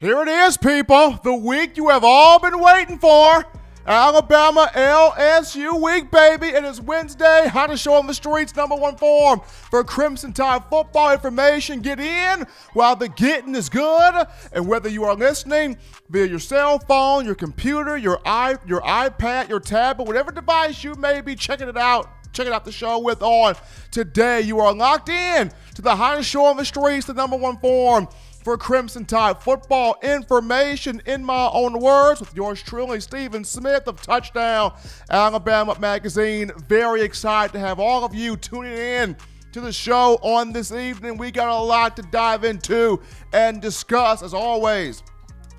Here it is, people. The week you have all been waiting for. Alabama LSU week, baby. It is Wednesday. Hottest show on the streets, #1 form for Crimson Tide football information. Get in while the getting is good. And whether you are listening via your cell phone, your computer, your iPad, your tablet, whatever device you may be checking out the show with on today, you are locked in to the hottest show on the streets, the #1 form for Crimson Tide football information, in my own words, with yours truly, Stephen Smith of Touchdown Alabama Magazine. Very excited to have all of you tuning in to the show on this evening. We got a lot to dive into and discuss, as always.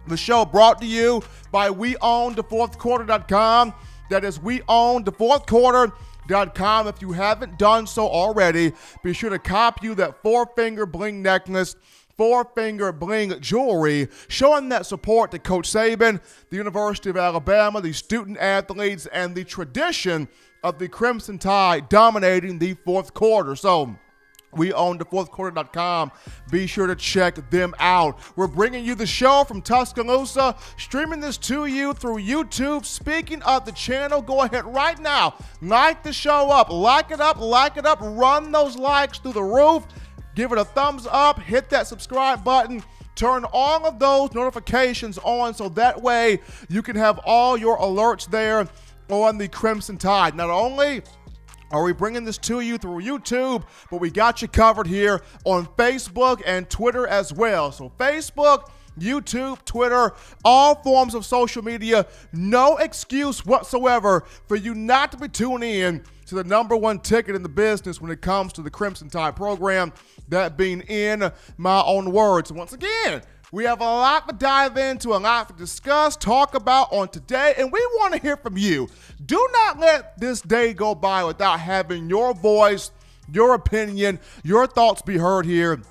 The show brought to you by WeOwnTheFourthQuarter.com. That is WeOwnTheFourthQuarter.com. If you haven't done so already, be sure to cop you that four-finger bling necklace, four-finger bling jewelry, showing that support to Coach Saban, the University of Alabama, the student athletes, and the tradition of the Crimson Tide dominating the fourth quarter. So, we own thefourthquarter.com. Be sure to check them out. We're bringing you the show from Tuscaloosa, streaming this to you through YouTube. Speaking of the channel, go ahead right now, like the show up, like it up, run those likes through the roof. Give it a thumbs up, hit that subscribe button, turn all of those notifications on so that way you can have all your alerts there on the Crimson Tide. Not only are we bringing this to you through YouTube, but we got you covered here on Facebook and Twitter as well. So Facebook, YouTube, Twitter, all forms of social media, no excuse whatsoever for you not to be tuning in to the #1 ticket in the business when it comes to the Crimson Tide program, that being in my own words. And once again, we have a lot to dive into, a lot to discuss, talk about on today, and we want to hear from you. Do not let this day go by without having your voice, your opinion, your thoughts be heard here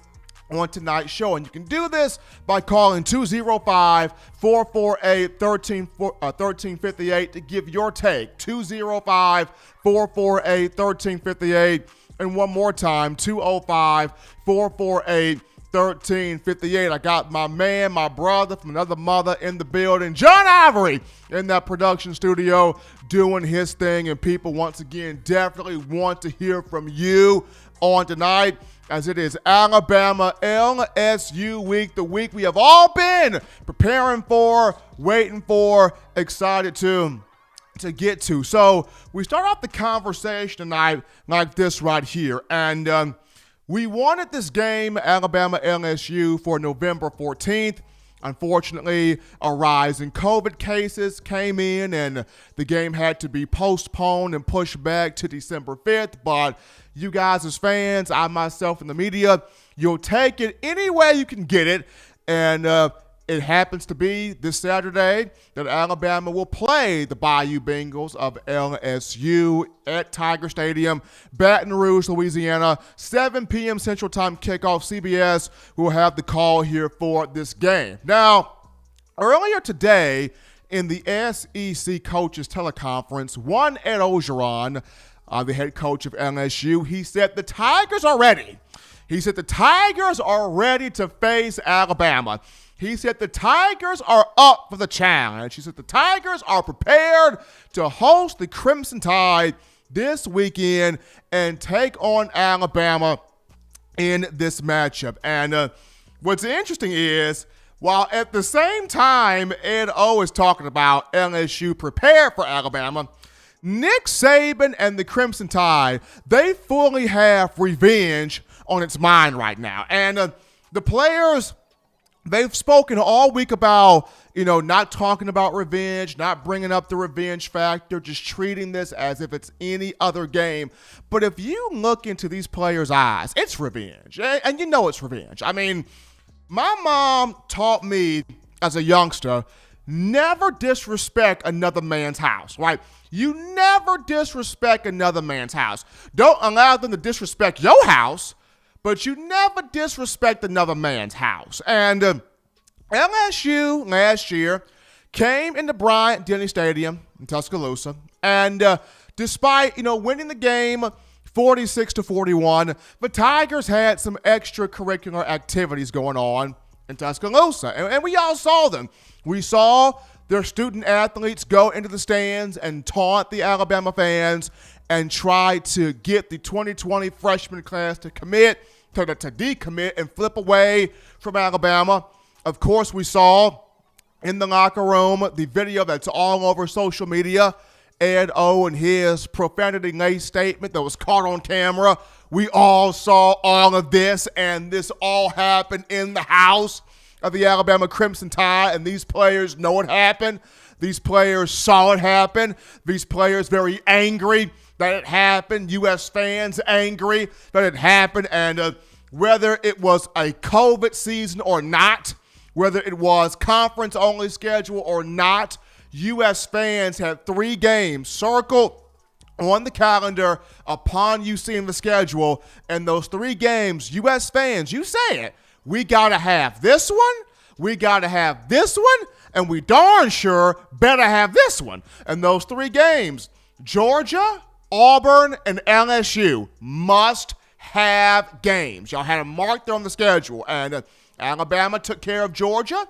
on tonight's show. And you can do this by calling 205-448-1358 to give your take. 205-448-1358. And one more time, 205-448-1358. I got my man, my brother from another mother in the building, John Ivory, in that production studio doing his thing. And people, once again, definitely want to hear from you on tonight, as it is Alabama LSU week, the week we have all been preparing for, waiting for, excited to get to. So we start off the conversation tonight like this right here. And we wanted this game, Alabama LSU, for November 14th. Unfortunately, a rise in COVID cases came in and the game had to be postponed and pushed back to December 5th. But you guys as fans, I myself in the media, you'll take it any way you can get it. And it happens to be this Saturday that Alabama will play the Bayou Bengals of LSU at Tiger Stadium, Baton Rouge, Louisiana, 7 p.m. Central Time kickoff. CBS will have the call here for this game. Now, earlier today in the SEC coaches teleconference, one Ed Orgeron, the head coach of LSU, he said the Tigers are ready. He said the Tigers are ready to face Alabama. He said the Tigers are up for the challenge. He said the Tigers are prepared to host the Crimson Tide this weekend and take on Alabama in this matchup. And what's interesting is, while at the same time Ed O is talking about LSU prepared for Alabama, Nick Saban and the Crimson Tide, they fully have revenge on its mind right now. And the players, they've spoken all week about, not talking about revenge, not bringing up the revenge factor, just treating this as if it's any other game. But if you look into these players' eyes, it's revenge. And you know it's revenge. I mean, my mom taught me as a youngster, never disrespect another man's house, right? You never disrespect another man's house. Don't allow them to disrespect your house, but you never disrespect another man's house. And LSU last year came into Bryant-Denny Stadium in Tuscaloosa, and despite, winning the game 46-41, the Tigers had some extracurricular activities going on in Tuscaloosa. And we all saw them. We saw their student athletes go into the stands and taunt the Alabama fans and try to get the 2020 freshman class to commit, to decommit and flip away from Alabama. Of course, we saw in the locker room the video that's all over social media, Ed O and his profanity-laced statement that was caught on camera. We all saw all of this, and this all happened in the house of the Alabama Crimson Tide, and these players know it happened. These players saw it happen. These players very angry that it happened. U.S. fans angry that it happened, and whether it was a COVID season or not, whether it was conference-only schedule or not, U.S. fans had 3 games circled on the calendar upon you seeing the schedule, and those 3 games, U.S. fans, you say it, we got to have this one, we got to have this one, and we darn sure better have this one. And those 3 games, Georgia, Auburn, and LSU, must have games. Y'all had them marked there on the schedule, and Alabama took care of Georgia.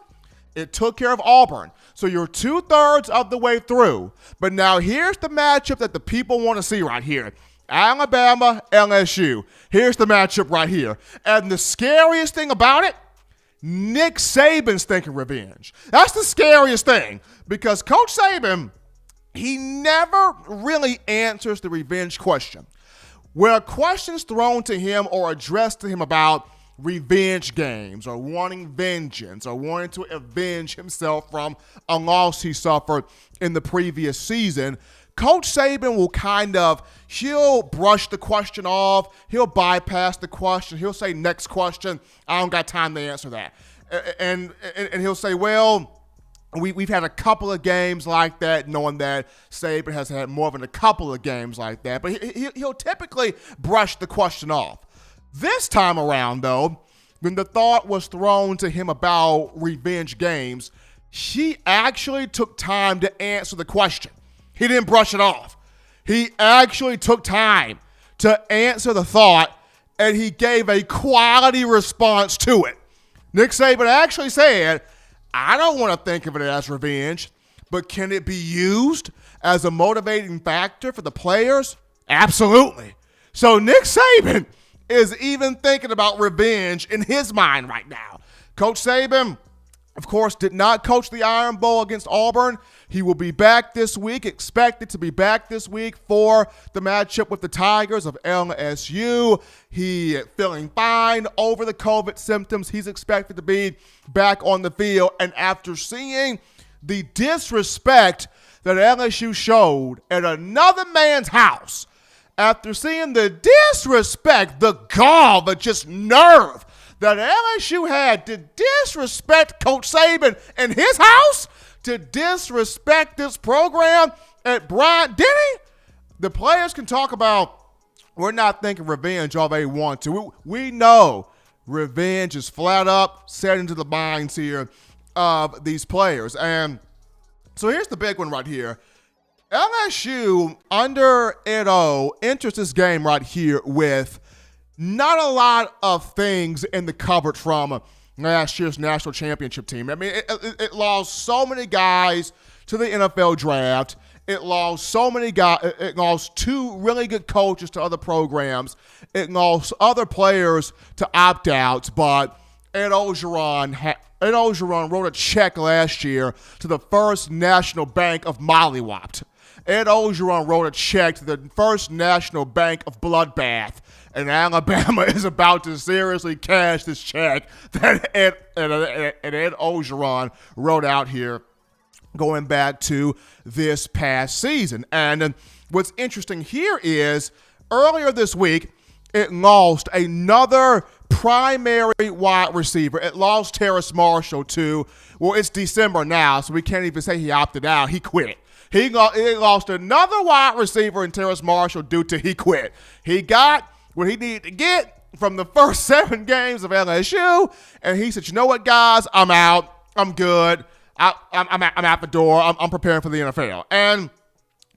It took care of Auburn. So you're 2/3 of the way through. But now here's the matchup that the people want to see right here. Alabama, LSU. Here's the matchup right here. And the scariest thing about it, Nick Saban's thinking revenge. That's the scariest thing, because Coach Saban, he never really answers the revenge question. When a question's thrown to him or addressed to him about revenge games or wanting vengeance or wanting to avenge himself from a loss he suffered in the previous season, Coach Saban will he'll brush the question off. He'll bypass the question. He'll say, next question. I don't got time to answer that. And he'll say, well, we've had a couple of games like that, knowing that Saban has had more than a couple of games like that. But he'll typically brush the question off. This time around, though, when the thought was thrown to him about revenge games, he actually took time to answer the question. He didn't brush it off. He actually took time to answer the thought, and he gave a quality response to it. Nick Saban actually said, I don't want to think of it as revenge, but can it be used as a motivating factor for the players? Absolutely. So Nick Saban is even thinking about revenge in his mind right now. Coach Saban, of course, did not coach the Iron Bowl against Auburn. He will be back this week, expected to be back this week for the matchup with the Tigers of LSU. He feeling fine over the COVID symptoms. He's expected to be back on the field. And after seeing the disrespect that LSU showed at another man's house, after seeing the disrespect, the gall, the just nerve that LSU had to disrespect Coach Saban in his house, to disrespect this program at Bryant-Denny, the players can talk about, we're not thinking revenge all they want to. We know revenge is flat up set into the minds here of these players. And so here's the big one right here. LSU, under Ed O, enters this game right here with not a lot of things in the cupboard from last year's national championship team. I mean, it lost so many guys to the NFL draft. It lost so many guys. It lost 2 really good coaches to other programs. It lost other players to opt-outs, but Ed Orgeron wrote a check last year to the First National Bank of Mollywopped. Ed Orgeron wrote a check to the First National Bank of Bloodbath, and Alabama is about to seriously cash this check that Ed Orgeron wrote out here going back to this past season. And what's interesting here is earlier this week, it lost another primary wide receiver. It lost Terrace Marshall to, well, it's December now, so we can't even say he opted out. He quit. He lost another wide receiver in Terrace Marshall due to he quit. He got what he needed to get from the first 7 games of LSU, and he said, you know what, guys, I'm out. I'm good. I'm out the door. I'm preparing for the NFL. And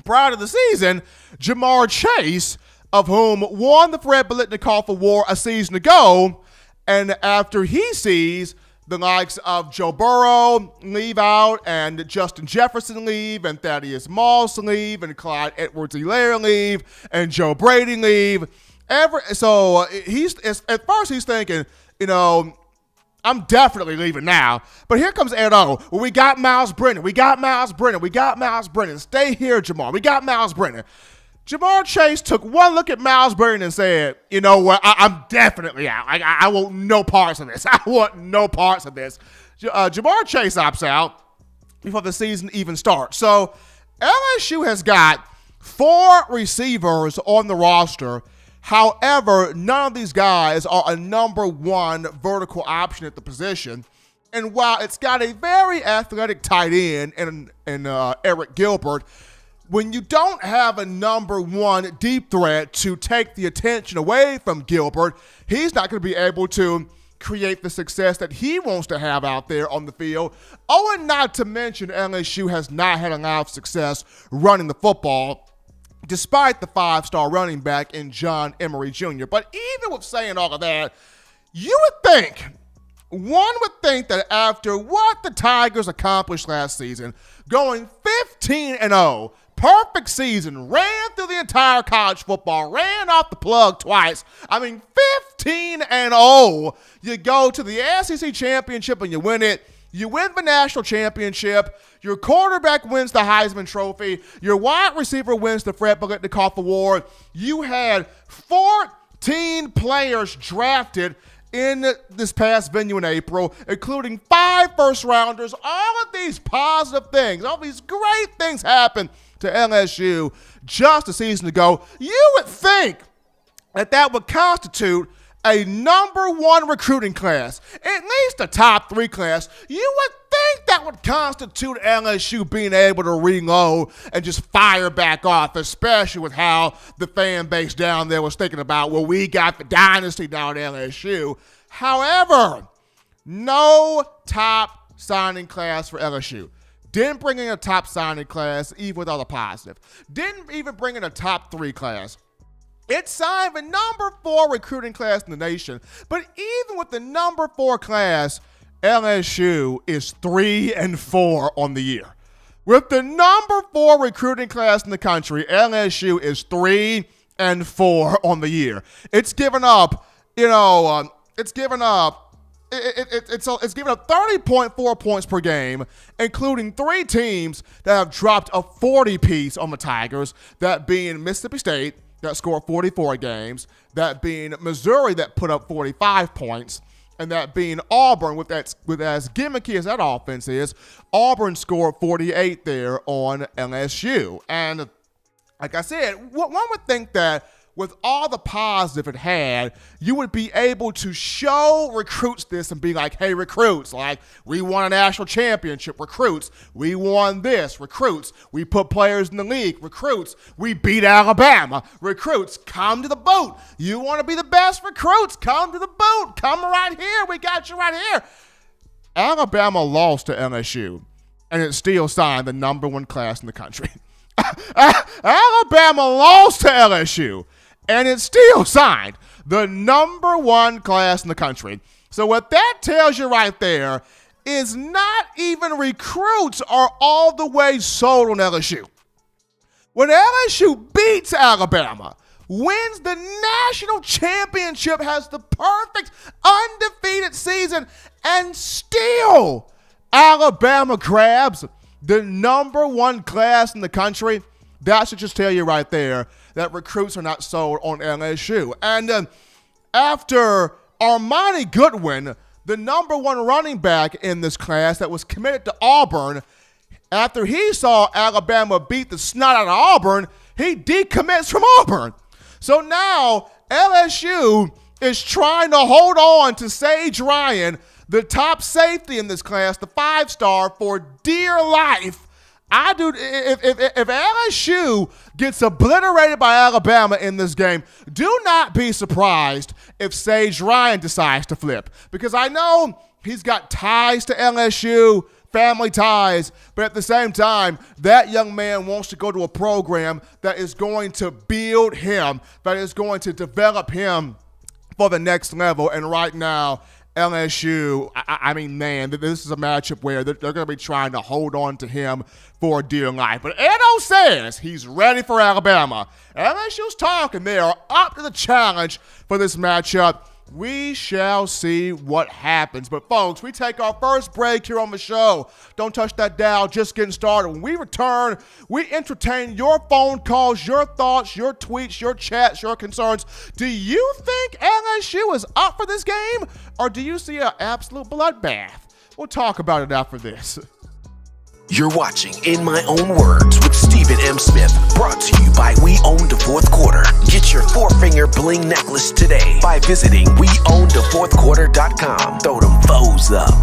prior to the season, Jamar Chase, of whom won the Fred Biletnikoff Award a season ago, and after he sees the likes of Joe Burrow leave out, and Justin Jefferson leave, and Thaddeus Moss leave, and Clyde Edwards-Helaire leave, and Joe Brady leave. So at first he's thinking, I'm definitely leaving now. But here comes Ed O. Well, we got Miles Brennan. Stay here, Jamar. We got Miles Brennan. Jamar Chase took one look at Miles Brennan and said, you know what, I'm definitely out. I want no parts of this. Jamar Chase opts out before the season even starts. So LSU has got 4 receivers on the roster. However, none of these guys are a number 1 vertical option at the position. And while it's got a very athletic tight end in Eric Gilbert, when you don't have a number 1 deep threat to take the attention away from Gilbert, he's not going to be able to create the success that he wants to have out there on the field. Oh, and not to mention LSU has not had a lot of success running the football, despite the 5-star running back in John Emery Jr. But even with saying all of that, one would think that after what the Tigers accomplished last season, going 15-0, perfect season, ran through the entire college football, ran off the plug twice. 15-0, you go to the SEC championship and you win it. You win the national championship. Your quarterback wins the Heisman Trophy. Your wide receiver wins the Fred Biletnikoff Award. You had 14 players drafted in this past venue in April, including 5 first-rounders. All of these positive things, all these great things happened to LSU just a season ago. You would think that would constitute a number 1 recruiting class, at least a top 3 class. You would think that would constitute LSU being able to reload and just fire back off, especially with how the fan base down there was thinking about, well, we got the dynasty down at LSU. However, no top signing class for LSU. Didn't bring in a top signing class, even with all the positive. Didn't even bring in a top 3 class. It signed the number 4 recruiting class in the nation. But even with the number 4 class, LSU is 3-4 on the year. With the number 4 recruiting class in the country, LSU is 3-4 on the year. It's given up, it's given up 30.4 points per game, including 3 teams that have dropped a 40-piece on the Tigers, that being Mississippi State, that scored 44 games, that being Missouri that put up 45 points, and that being Auburn, with as gimmicky as that offense is. Auburn scored 48 there on LSU. And like I said, one would think that with all the positive it had, you would be able to show recruits this and be like, hey, recruits, we won a national championship. Recruits, we won this. Recruits, we put players in the league. Recruits, we beat Alabama. Recruits, come to the boot. You want to be the best recruits? Come to the boot. Come right here. We got you right here. Alabama lost to LSU, and it still signed the number 1 class in the country. Alabama lost to LSU, and it still signed the number 1 class in the country. So what that tells you right there is not even recruits are all the way sold on LSU. When LSU beats Alabama, wins the national championship, has the perfect undefeated season, and still Alabama grabs the number 1 class in the country, that should just tell you right there that recruits are not sold on LSU. And after Armani Goodwin, the number 1 running back in this class that was committed to Auburn, after he saw Alabama beat the snot out of Auburn, he decommits from Auburn. So now LSU is trying to hold on to Sage Ryan, the top safety in this class, the 5-star, for dear life. If LSU gets obliterated by Alabama in this game, do not be surprised if Sage Ryan decides to flip. Because I know he's got ties to LSU, family ties, but at the same time, that young man wants to go to a program that is going to build him, that is going to develop him for the next level. And right now, LSU, I mean, man, this is a matchup where they're going to be trying to hold on to him for dear life. But Edo says he's ready for Alabama. LSU's talking. They are up to the challenge for this matchup. We shall see what happens. But, folks, we take our first break here on the show. Don't touch that dial. Just getting started. When we return, we entertain your phone calls, your thoughts, your tweets, your chats, your concerns. Do you think LSU is up for this game, or do you see an absolute bloodbath? We'll talk about it after this. You're watching In My Own Words with Stephen M. Smith, brought to you by We Own the Fourth Quarter. Get your four-finger bling necklace today by visiting weownthefourthquarter.com. Throw them foes up.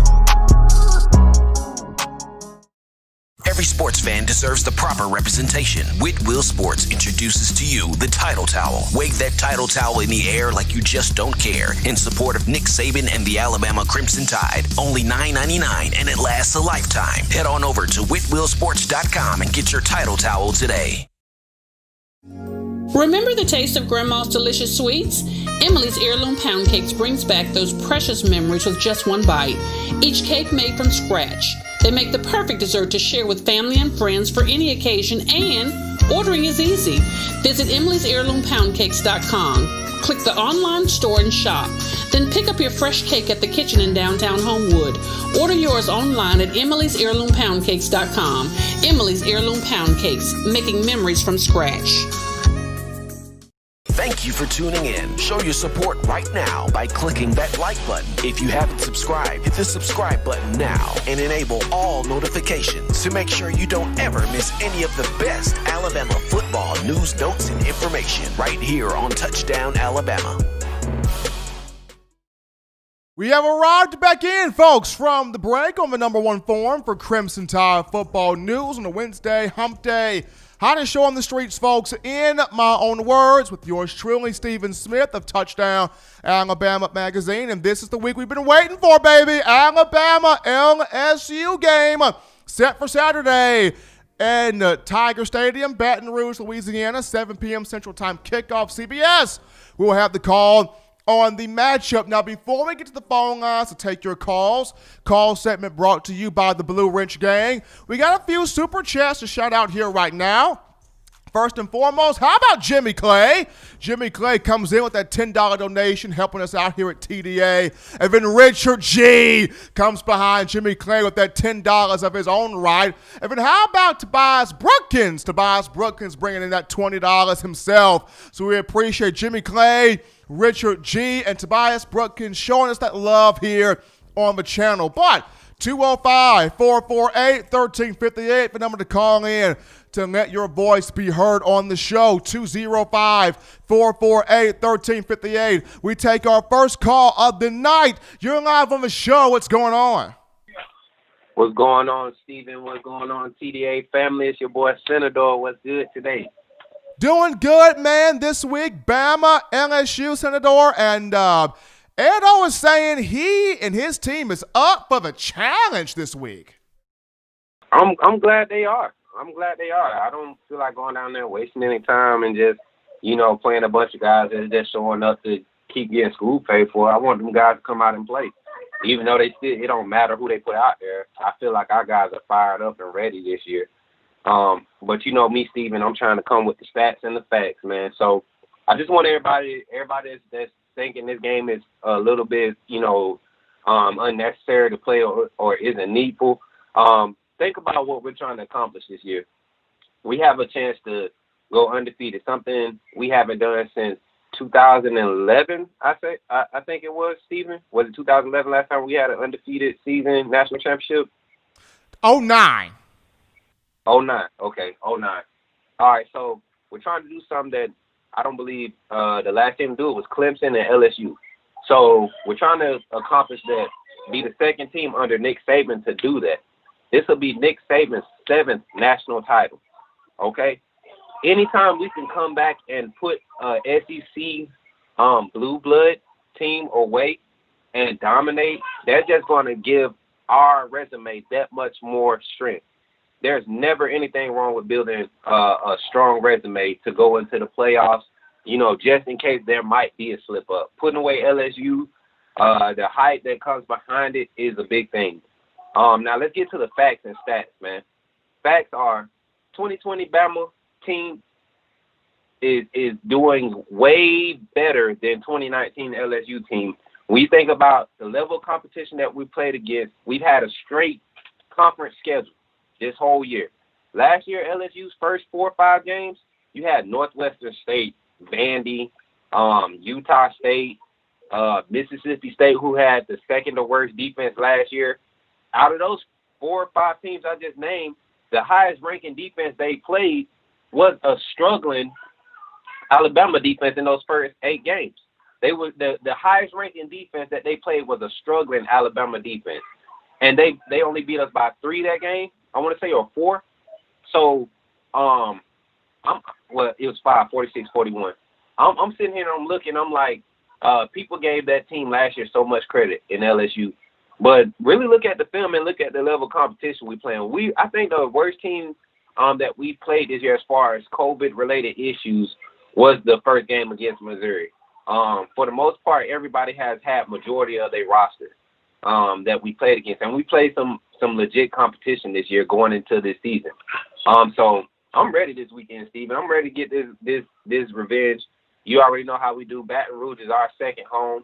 Every sports fan deserves the proper representation. Whitwell Sports introduces to you the Title Towel. Wave that Title Towel in the air like you just don't care in support of Nick Saban and the Alabama Crimson Tide. Only $9.99 and it lasts a lifetime. Head on over to whitwellsports.com and get your Title Towel today. Remember the taste of Grandma's delicious sweets? Emily's Heirloom Pound Cakes brings back those precious memories with just one bite. Each cake made from scratch. They make the perfect dessert to share with family and friends for any occasion, and ordering is easy. Visit Emily'sHeirloomPoundCakes.com. Click the online store and shop. Then pick up your fresh cake at the kitchen in downtown Homewood. Order yours online at Emily'sHeirloomPoundCakes.com. Emily's Heirloom Pound Cakes, making memories from scratch. Thank you for tuning in. Show your support right now by clicking that like button. If you haven't subscribed, hit the subscribe button now and enable all notifications to make sure you don't ever miss any of the best Alabama football news, notes, and information right here on Touchdown Alabama. We have arrived back in, folks, from the break on the number one forum for Crimson Tide football news on a Wednesday, hump day. Hottest show on the streets, folks, In My Own Words, with yours truly, Stephen Smith of Touchdown Alabama Magazine. And this is the week we've been waiting for, baby. Alabama LSU game set for Saturday in Tiger Stadium, Baton Rouge, Louisiana, 7 p.m. Central Time kickoff. CBS we will have the call on the matchup. Now, before we get to the phone lines to take your calls, call segment brought to you by the Blue Wrench Gang. We got a few super chats to shout out here right now. First and foremost, how about Jimmy Clay? Jimmy Clay comes in with that $10 donation, helping us out here at TDA. And then Richard G comes behind Jimmy Clay with that $10 of his own right. And then how about Tobias Brookins? Tobias Brookins bringing in that $20 himself. So we appreciate Jimmy Clay, Richard G, and Tobias Brookins showing us that love here on the channel. But 205-448-1358, the number to call in to let your voice be heard on the show. 205-448-1358. We take our first call of the night. You're live on the show. What's going on? What's going on, Stephen? What's going on, TDA family? It's your boy Senator. What's good today? Doing good, man. This week, Bama, LSU, Senator, and Edo is saying he and his team is up for the challenge this week. I'm glad they are. I don't feel like going down there wasting any time and just, playing a bunch of guys that's just showing up to keep getting school paid for. I want them guys to come out and play. Even though it don't matter who they put out there. I feel like our guys are fired up and ready this year. But you know me, Steven, I'm trying to come with the stats and the facts, man. So I just want everybody that's thinking this game is a little bit, unnecessary to play or isn't needful. Think about what we're trying to accomplish this year. We have a chance to go undefeated, something we haven't done since 2011, I think it was, Steven. Was it 2011 last time we had an undefeated season national championship? 09. 09. Okay, 09. All right, so we're trying to do something that I don't believe the last team to do it was Clemson and LSU. So we're trying to accomplish that, be the second team under Nick Saban to do that. This will be Nick Saban's 7th national title, okay? Anytime we can come back and put SEC blue blood team away and dominate, that's just going to give our resume that much more strength. There's never anything wrong with building a strong resume to go into the playoffs, just in case there might be a slip-up. Putting away LSU The hype that comes behind it is a big thing. Now let's get to the facts and stats, man. Facts are 2020 Bama team is doing way better than 2019 LSU team. When you think about the level of competition that we played against, we've had a straight conference schedule this whole year. Last year, LSU's first 4 or 5 games, you had Northwestern State, Vandy, Utah State, Mississippi State, who had the second to worst defense last year. Out of those 4 or 5 teams I just named, the highest ranking defense they played was a struggling Alabama defense in those first 8 games. They were the highest ranking defense that they played was a struggling Alabama defense. And they only beat us by 3 that game, I want to say, or 4. So it was 5, 46-41. I'm sitting here and I'm looking, I'm like, people gave that team last year so much credit in LSU. But really look at the film and look at the level of competition we playing. I think the worst team that we played this year as far as COVID-related issues was the first game against Missouri. For the most part, everybody has had majority of their roster that we played against. And we played some legit competition this year going into this season. So I'm ready this weekend, Steven. I'm ready to get this revenge. You already know how we do. Baton Rouge is our second home.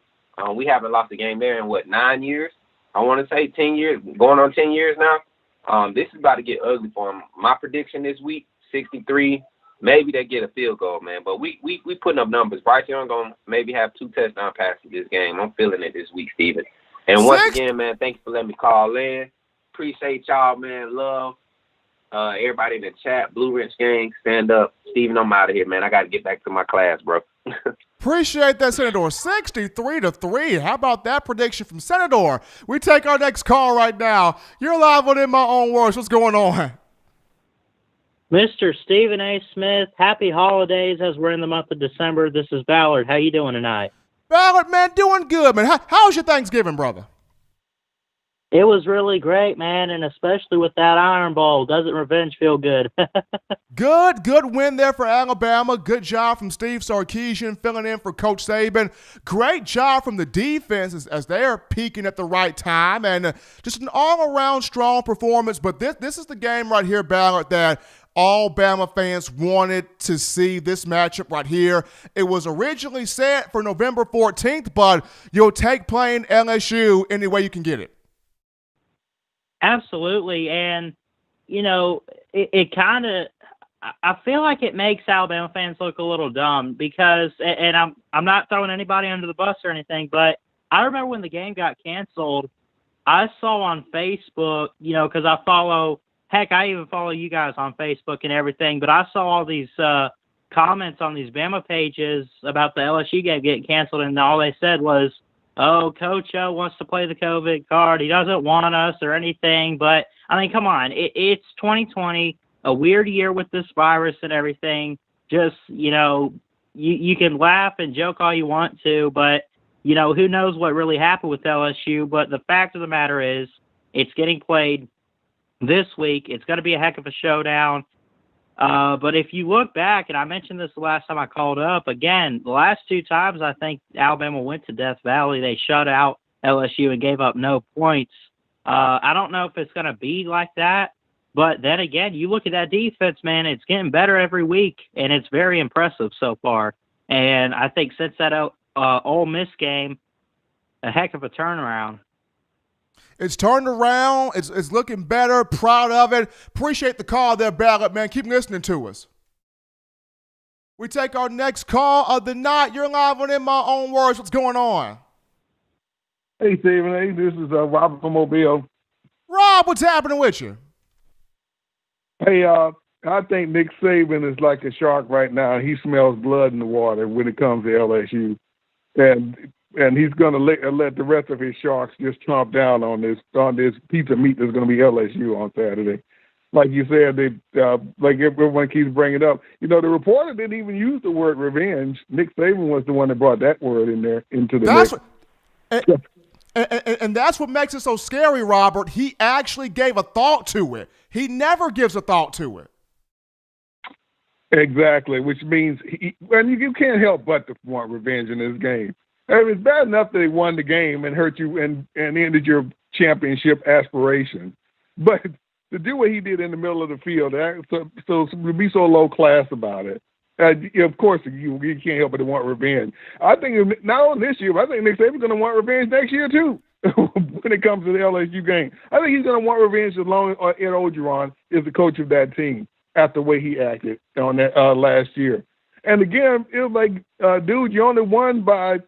We haven't lost a game there in, 9 years? I want to say 10 years, going on 10 years now. This is about to get ugly for them. My prediction this week, 63. Maybe they get a field goal, man. But we putting up numbers. Bryce Young going to maybe have 2 touchdown passes this game. I'm feeling it this week, Steven. And once again, man, thank you for letting me call in. Appreciate y'all, man. Love everybody in the chat. Blue Ridge Gang, stand up. Steven, I'm out of here, man. I got to get back to my class, bro. Appreciate that, Senator. 63-3. How about that prediction from Senator? We take our next call right now. You're live on In My Own Words. What's going on? Mr. Stephen A. Smith, happy holidays as we're in the month of December. This is Ballard. How you doing tonight? Ballard, man, doing good, man. How's your Thanksgiving, brother? It was really great, man, and especially with that Iron Bowl. Doesn't revenge feel good? Good win there for Alabama. Good job from Steve Sarkisian filling in for Coach Saban. Great job from the defense as they're peaking at the right time. And just an all-around strong performance. But this is the game right here, Ballard, that all Bama fans wanted to see, this matchup right here. It was originally set for November 14th, but you'll take playing LSU any way you can get it. Absolutely, and, it kind of – I feel like it makes Alabama fans look a little dumb because – and I'm not throwing anybody under the bus or anything, but I remember when the game got canceled, I saw on Facebook, because I follow – heck, I even follow you guys on Facebook and everything, but I saw all these comments on these Bama pages about the LSU game getting canceled, and all they said was, oh, Coach O wants to play the COVID card. He doesn't want us or anything. But, I mean, come on. It's 2020, a weird year with this virus and everything. Just, you can laugh and joke all you want to, but, who knows what really happened with LSU. But the fact of the matter is it's getting played this week. It's going to be a heck of a showdown. But if you look back, and I mentioned this the last time I called up, again, the last 2 times I think Alabama went to Death Valley, they shut out LSU and gave up no points. I don't know if it's going to be like that, but then again, you look at that defense, man, it's getting better every week, and it's very impressive so far. And I think since that Ole Miss game, a heck of a turnaround. It's turned around. It's looking better. Proud of it. Appreciate the call there, Ballard, man. Keep listening to us. We take our next call of the night. You're live on In My Own Words. What's going on? Hey, Stephen. Hey, this is Robert from Mobile. Rob, what's happening with you? Hey, I think Nick Saban is like a shark right now. He smells blood in the water when it comes to LSU. And he's going to let the rest of his sharks just chomp down on this piece of meat that's going to be LSU on Saturday. Like you said, like everyone keeps bringing up. The reporter didn't even use the word revenge. Nick Saban was the one that brought that word in there into the mix. And that's what makes it so scary, Robert. He actually gave a thought to it. He never gives a thought to it. Exactly, which means you can't help but to want revenge in this game. I mean, it's bad enough that they won the game and hurt you and ended your championship aspiration. But to do what he did in the middle of the field, so to be so low class about it, of course you can't help but to want revenge. I think not only this year, but I think Nick Saban's going to want revenge next year too. When it comes to the LSU game, I think he's going to want revenge as long as Ed Orgeron is the coach of that team after the way he acted on that last year. And again, it was like, dude, you only won by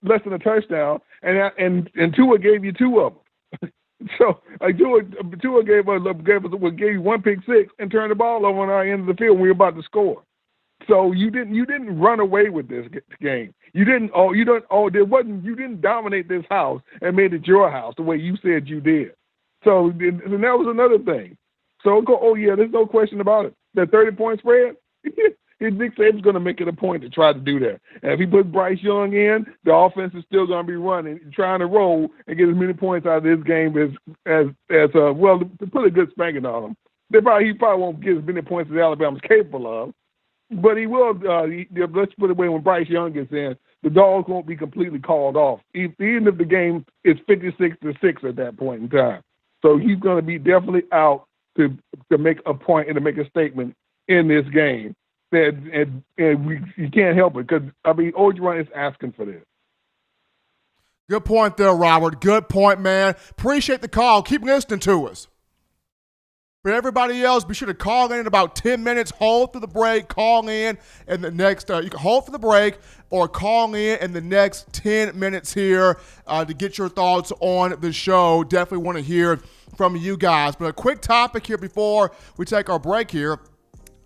less than a touchdown, and Tua gave you two of them. So Tua gave you one pick six and turned the ball over on our end of the field when we were about to score. So you didn't run away with this game. You didn't dominate this house and made it your house the way you said you did. So and that was another thing. So there's no question about it. The 30-point spread. Nick Saban's going to make it a point to try to do that. And if he puts Bryce Young in, the offense is still going to be running, trying to roll and get as many points out of this game as well, to put a good spanking on him. He probably won't get as many points as Alabama's capable of, but he will. Let's put it away when Bryce Young gets in, the dogs won't be completely called off, even if the game is 56-6 at that point in time. So he's going to be definitely out to make a point and to make a statement in this game. And you can't help it because, Orgeron is asking for this. Good point there, Robert. Good point, man. Appreciate the call. Keep listening to us. For everybody else, be sure to call in about 10 minutes. Hold through the break. Call in the next. You can hold for the break or call in the next 10 minutes here to get your thoughts on the show. Definitely want to hear from you guys. But a quick topic here before we take our break here.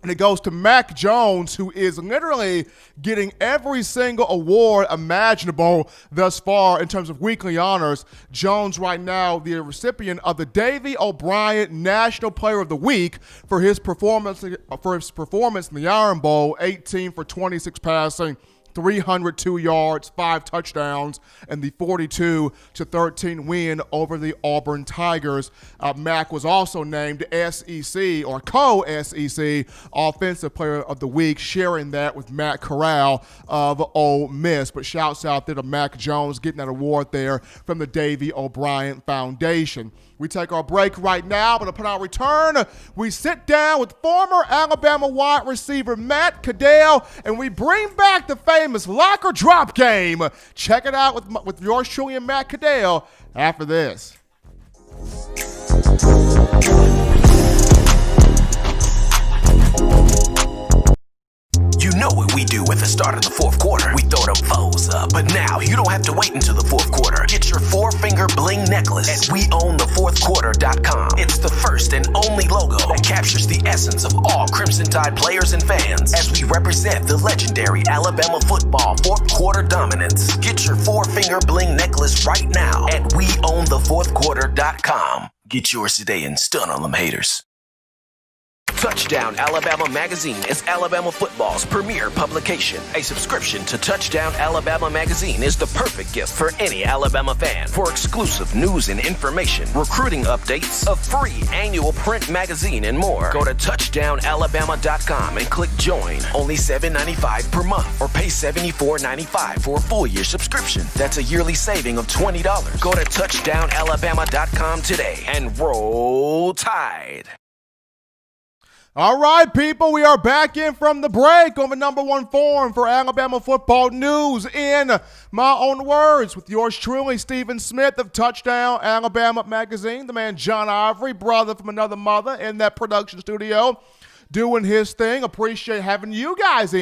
And it goes to Mac Jones, who is literally getting every single award imaginable thus far in terms of weekly honors. Jones right now, the recipient of the Davey O'Brien National Player of the Week for his performance in the Iron Bowl, 18 for 26 passing, 302 yards, 5 touchdowns, and the 42-13 win over the Auburn Tigers. Mac was also named SEC or co-SEC Offensive Player of the Week, sharing that with Matt Caddell of Ole Miss. But shouts out there to Mac Jones getting that award there from the Davey O'Brien Foundation. We take our break right now, but upon our return, we sit down with former Alabama wide receiver Matt Caddell, and we bring back the famous locker drop game. Check it out with yours truly and Matt Caddell after this. You know what we do at the start of the fourth quarter. We throw them foes up. But now you don't have to wait until the fourth quarter. Get your 4-finger bling necklace at WeOwnTheFourthQuarter.com. It's the first and only logo that captures the essence of all Crimson Tide players and fans as we represent the legendary Alabama football fourth quarter dominance. Get your 4-finger bling necklace right now at WeOwnTheFourthQuarter.com. Get yours today and stun on them haters. Touchdown Alabama Magazine is Alabama football's premier publication. A subscription to Touchdown Alabama Magazine is the perfect gift for any Alabama fan. For exclusive news and information, recruiting updates, a free annual print magazine, and more, go to touchdownalabama.com and click join. Only $7.95 per month or pay $74.95 for a full year subscription. That's a yearly saving of $20. Go to touchdownalabama.com today and roll Tide. All right, people, we are back in from the break on the number one forum for Alabama football news in my own words with yours truly, Stephen Smith of Touchdown Alabama Magazine, the man John Ivory, brother from another mother in that production studio, doing his thing. Appreciate having you guys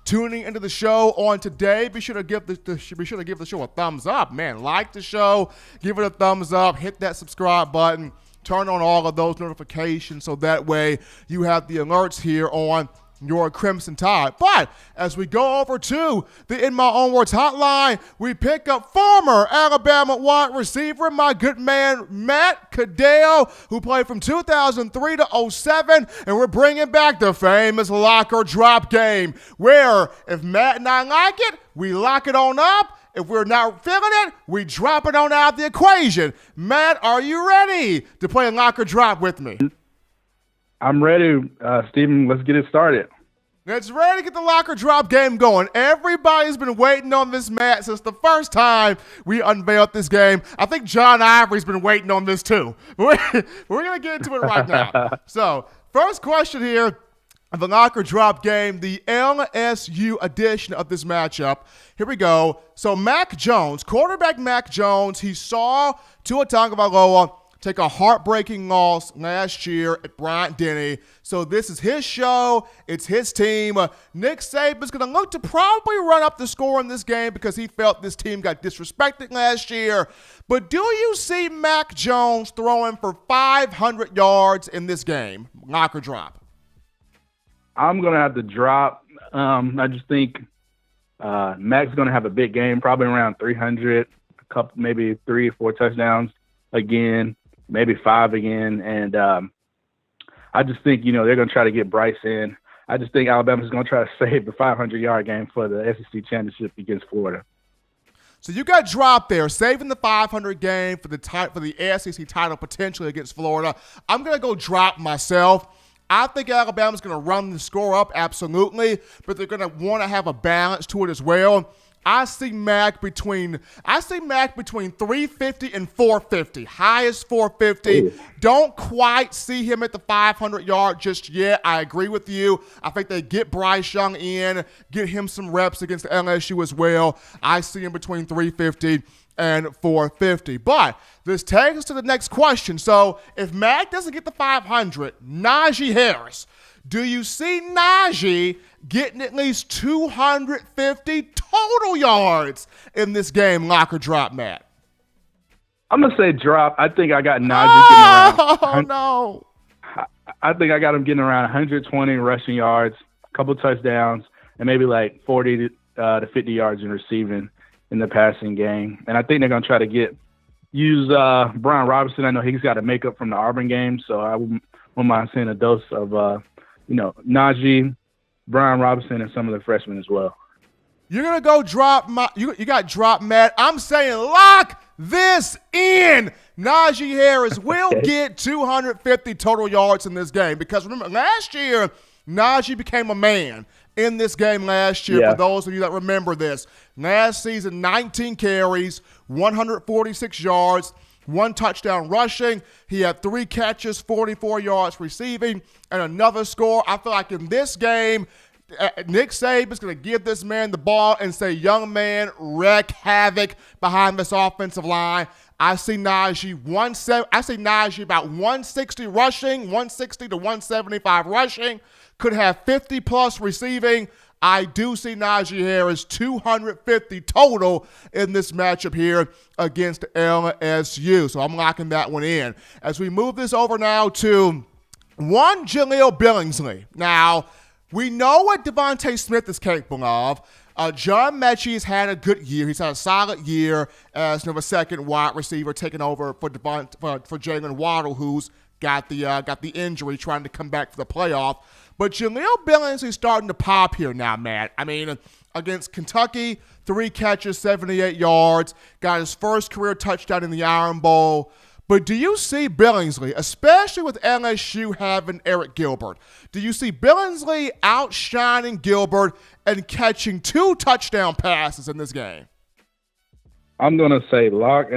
tuning into the show on today. Be sure to give the show a thumbs up, man. Like the show, give it a thumbs up, hit that subscribe button. Turn on all of those notifications so that way you have the alerts here on your Crimson Tide. But as we go over to the In My Own Words hotline, we pick up former Alabama wide receiver, my good man Matt Caddell, who played from 2003 to 2007, and we're bringing back the famous locker drop game, where if Matt and I like it, we lock it on up. If we're not feeling it, we drop it on out of the equation. Matt, are you ready to play locker drop with me? I'm ready, Stephen. Let's get it started. It's ready to get the locker drop game going. Everybody's been waiting on this, Matt, since the first time we unveiled this game. I think John Ivory's been waiting on this too. We're going to get into it right now. So, first question here, the locker drop game, the LSU edition of this matchup. Here we go. So, Mac Jones, quarterback Mac Jones, he saw Tua Tagovailoa take a heartbreaking loss last year at Bryant-Denny. So this is his show. It's his team. Nick Saban's going to look to probably run up the score in this game because he felt this team got disrespected last year. But do you see Mac Jones throwing for 500 yards in this game? Lock or drop? I'm going to have to drop. I just think Mac's going to have a big game, probably around 300, a couple, maybe 3 or 4 touchdowns again. Maybe 5 again, and I just think, they're going to try to get Bryce in. I just think Alabama's going to try to save the 500-yard game for the SEC championship against Florida. So you got dropped there, saving the 500 game for the SEC title potentially against Florida. I'm going to go drop myself. I think Alabama's going to run the score up, absolutely, but they're going to want to have a balance to it as well. I see Mac between 350 and 450. Highest 450. Ooh. Don't quite see him at the 500-yard just yet. I agree with you. I think they get Bryce Young in, get him some reps against LSU as well. I see him between 350 and 450. But this takes us to the next question. So if Mac doesn't get the 500, Najee Harris, do you see Najee getting at least 250 total yards in this game, lock or drop, Matt? I'm going to say drop. I think I got Najee getting around. No. I think I got him getting around 120 rushing yards, a couple touchdowns, and maybe like 40 to 50 yards in receiving in the passing game. And I think they're going to try to use Brian Robinson. I know he's got to make up from the Auburn game, so I wouldn't mind seeing a dose of Najee, Brian Robinson, and some of the freshmen as well. You're going to go drop you got drop, Matt. I'm saying lock this in. Najee Harris will get 250 total yards in this game because remember, last year, Najee became a man in this game last year. Yeah. For those of you that remember this. Last season, 19 carries, 146 yards, 1 touchdown rushing. He had 3 catches, 44 yards receiving, and another score. I feel like in this game, Nick Saban's going to give this man the ball and say, young man, wreak havoc behind this offensive line. I see Najee about 160 rushing, 160 to 175 rushing. Could have 50-plus receiving. I do see Najee Harris 250 total in this matchup here against LSU. So I'm locking that one in. As we move this over now to one Jaleel Billingsley. Now, we know what Devontae Smith is capable of. John Mechie has had a good year. He's had a solid year as a second wide receiver, taking over for Jalen Waddle, who's got the injury, trying to come back for the playoff. But Jaleel Billingsley's starting to pop here now, Matt. I mean, against Kentucky, 3 catches, 78 yards, got his first career touchdown in the Iron Bowl. But do you see Billingsley, especially with LSU having Eric Gilbert, do you see Billingsley outshining Gilbert and catching 2 touchdown passes in this game? I'm going to say lock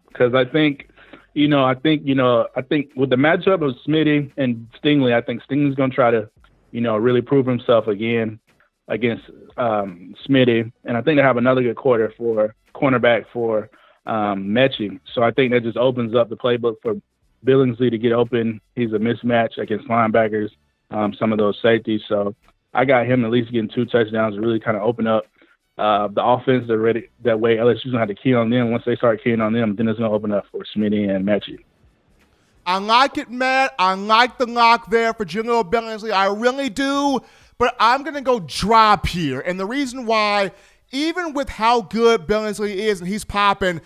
because I think with the matchup of Smitty and Stingley, I think Stingley's going to try to, really prove himself again against Smitty. And I think they have another good cornerback for Mechie. So I think that just opens up the playbook for Billingsley to get open. He's a mismatch against linebackers, some of those safeties. So I got him at least getting 2 touchdowns to really kind of open up the offense. They're ready that way. LSU's going to have to key on them. Once they start keying on them, then it's going to open up for Smitty and Mechie. I like it, Matt. I like the lock there for Jaleel Billingsley. I really do. But I'm going to go drop here. And the reason why, even with how good Billingsley is and he's popping,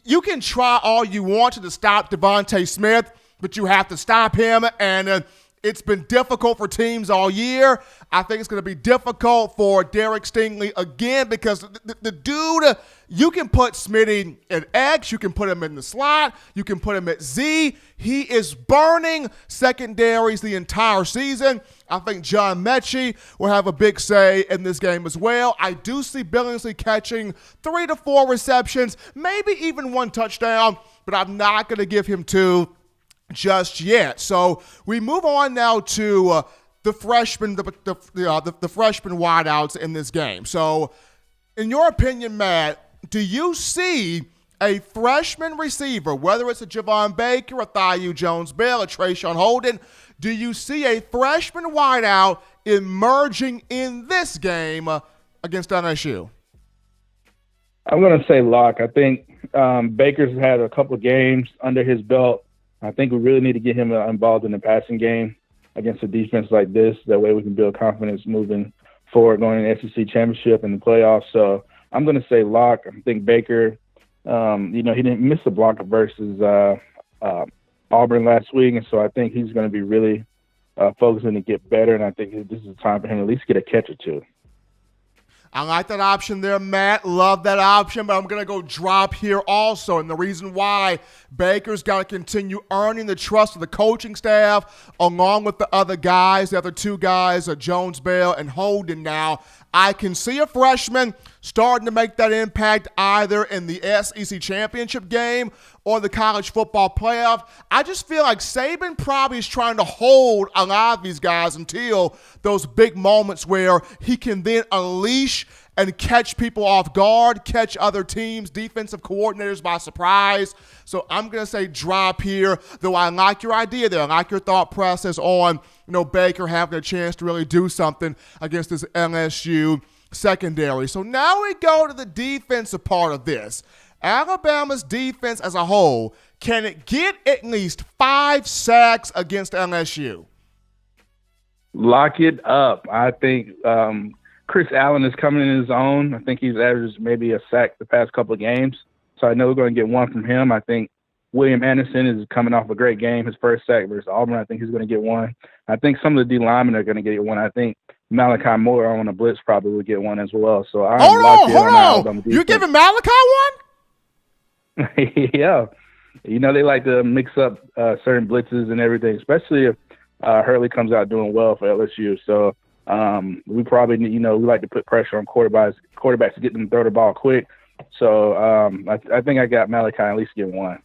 you can try all you want to stop Devontae Smith, but you have to stop him. And It's been difficult for teams all year. I think it's going to be difficult for Derek Stingley again because the dude, you can put Smitty at X, you can put him in the slot, you can put him at Z. He is burning secondaries the entire season. I think John Mechie will have a big say in this game as well. I do see Billingsley catching 3 to 4 receptions, maybe even 1 touchdown, but I'm not going to give him 2 just yet. So we move on now to the freshman wideouts in this game. So in your opinion, Matt, do you see a freshman receiver, whether it's a Javon Baker, a Thaiu Jones-Bell, a Trayshawn Holden, do you see a freshman wideout emerging in this game against LSU? I'm going to say Locke. I think Baker's had a couple of games under his belt. I think we really need to get him involved in the passing game against a defense like this. That way we can build confidence moving forward, going to the SEC championship and the playoffs. So I'm going to say Locke. I think Baker, he didn't miss a block versus Auburn last week, and so I think he's going to be really focusing to get better, and I think this is a time for him to at least get a catch or 2. I like that option there, Matt. Love that option, but I'm going to go drop here also. And the reason why, Baker's got to continue earning the trust of the coaching staff along with the other guys, the other 2 guys, Jones-Bell and Holden now. I can see a freshman starting to make that impact either in the SEC championship game or the college football playoff. I just feel like Saban probably is trying to hold a lot of these guys until those big moments where he can then unleash and catch people off guard, catch other teams, defensive coordinators by surprise. So I'm going to say drop here, though I like your idea there. I like your thought process on, Baker having a chance to really do something against this LSU secondary. So now we go to the defensive part of this. Alabama's defense as a whole, can it get at least 5 sacks against LSU? Lock it up. I think Chris Allen is coming in his own. I think he's averaged maybe a sack the past couple of games. So I know we're going to get 1 from him. I think William Anderson is coming off a great game, his first sack versus Auburn. I think he's going to get 1. I think some of the D linemen are going to get 1. I think Malachi Moore on a blitz probably will get 1 as well. So I'm hold on. You're giving Malachi 1? Yeah. They like to mix up certain blitzes and everything, especially if Hurley comes out doing well for LSU. So we probably, we like to put pressure on quarterbacks to get them to throw the ball quick. So I think I got Malachi at least getting 1.